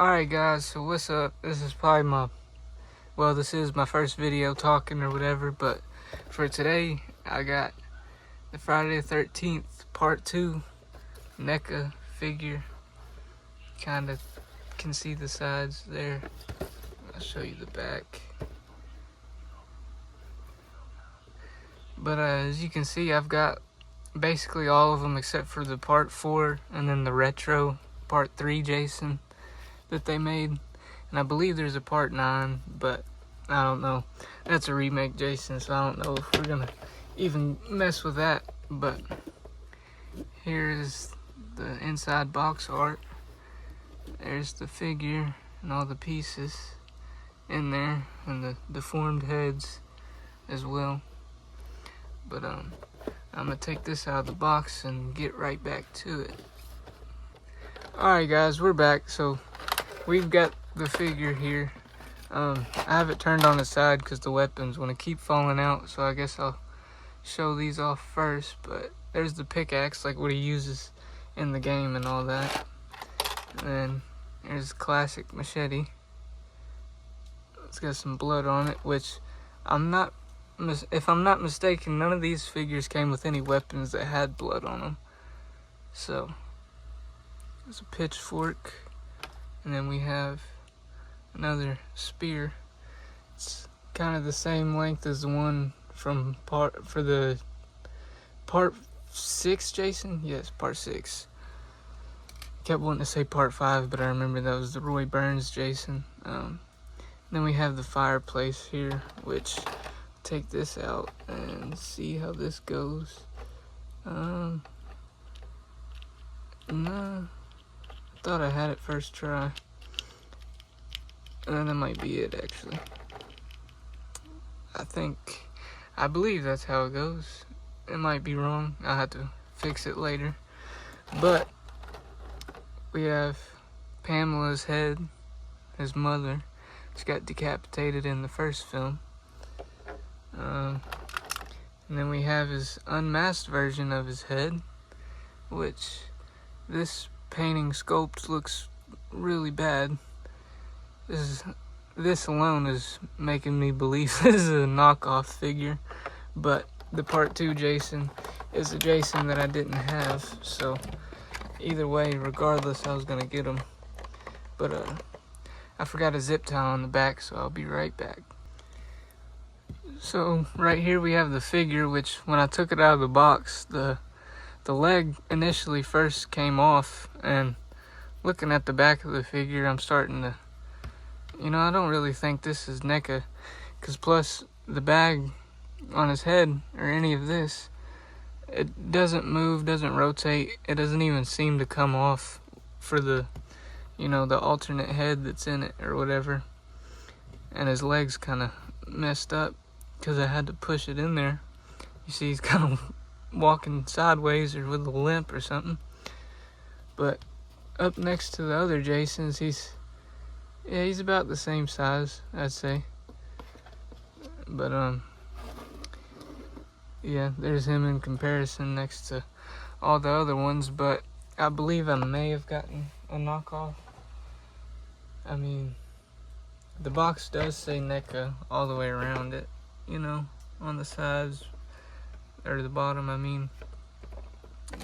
Alright guys, so what's up? This is probably this is my first video talking or whatever, but for today, I got the Friday the 13th part 2 Neca figure. Kinda can see the sides there. I'll show you the back. But as you can see, I've got basically all of them except for the part 4 and then the retro part 3 Jason that they made, and I believe there's a part 9, but I don't know. That's a remake Jason, so I don't know if we're gonna even mess with that. But here is the inside box art. There's the figure and all the pieces in there, and the deformed heads as well. But I'm gonna take this out of the box and get right back to it. Alright guys, we're back. So we've got the figure here. I have it turned on its side because the weapons want to keep falling out, so I guess I'll show these off first. But there's the pickaxe, like what he uses in the game and all that. And then there's the classic machete. It's got some blood on it, which if I'm not mistaken, none of these figures came with any weapons that had blood on them. So there's a pitchfork. And then we have another spear. It's kind of the same length as the one from part 6 Jason? Yes, part 6. Kept wanting to say part 5, but I remember that was the Roy Burns Jason. Then we have the fireplace here, which take this out and see how this goes. No. Thought I had it first try. And that might be it, actually. I believe that's how it goes. It might be wrong. I'll have to fix it later. But we have Pamela's head, his mother. She got decapitated in the first film. And then we have his unmasked version of his head, which this painting sculpt looks really bad. This alone is making me believe this is a knockoff figure, but the part 2 Jason is a Jason that I didn't have, so either way, regardless, I was gonna get him. But I forgot a zip tie on the back, so I'll be right back. So right here we have the figure, which when I took it out of the box, the leg initially first came off, and looking at the back of the figure, I'm starting to, I don't really think this is Neca, because plus the bag on his head, or any of this, it doesn't move, doesn't rotate, it doesn't even seem to come off for the, the alternate head that's in it, or whatever. And his leg's kind of messed up, because I had to push it in there. You see he's kind of walking sideways or with a limp or something. But up next to the other Jasons, he's about the same size, I'd say. But yeah, there's him in comparison next to all the other ones. But I believe I may have gotten a knockoff. I mean, the box does say Neca all the way around it, on the sides, or the bottom, I mean,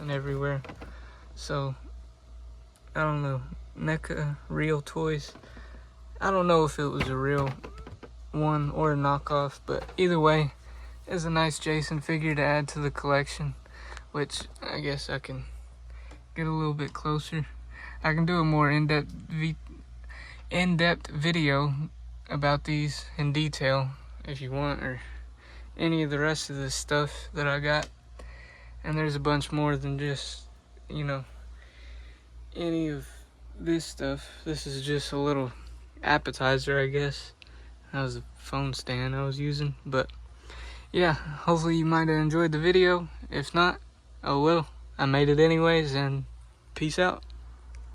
and everywhere. So I don't know, Neca Real Toys. I don't know if it was a real one or a knockoff, but either way, it's a nice Jason figure to add to the collection, which I guess I can get a little bit closer. I can do a more in-depth video about these in detail if you want, or any of the rest of this stuff that I got. And there's a bunch more than just, any of this stuff. This is just a little appetizer, I guess. That was a phone stand I was using. But yeah, hopefully you might have enjoyed the video. If not, oh well, I made it anyways, and peace out.